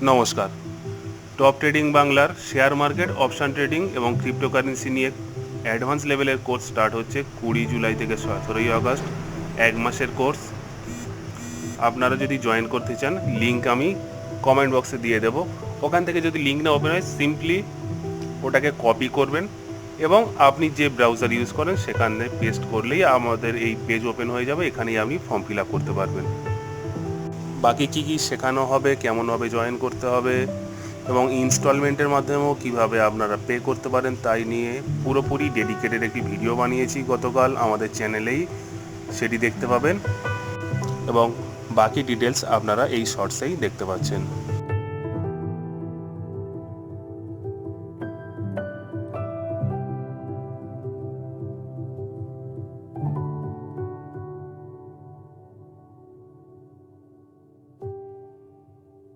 নমস্কার। Top trading বাংলার share market, option trading এবং ক্রিপ্টোকারেন্সি নিয়ে অ্যাডভান্স লেভেলের কোর্স স্টার্ট হচ্ছে 20 জুলাই থেকে 17 আগস্ট, 1 মাসের কোর্স। আপনারা যদি জয়েন করতে চান, লিঙ্ক আমি কমেন্ট বক্সে দিয়ে দেবো। ওখান থেকে যদি লিঙ্ক না ওপেন হয়, সিম্পলি ওটাকে কপি করবেন এবং আপনি যে ব্রাউজার ইউজ করেন সেখানে পেস্ট করলেই আমাদের এই পেজ ওপেন হয়ে যাবে। এখানেই আপনি ফর্ম ফিল আপ করতে পারবেন। বাকি কী কী শেখানো হবে, কেমনভাবে জয়েন করতে হবে এবং ইনস্টলমেন্টের মাধ্যমেও কিভাবে আপনারা পে করতে পারেন তাই নিয়ে পুরোপুরি ডেডিকেটেড একটি ভিডিও বানিয়েছি গতকাল আমাদের চ্যানেলেই, সেটি দেখতে পাবেন এবং বাকি ডিটেলস আপনারা এই শর্টসেই দেখতে পাচ্ছেন।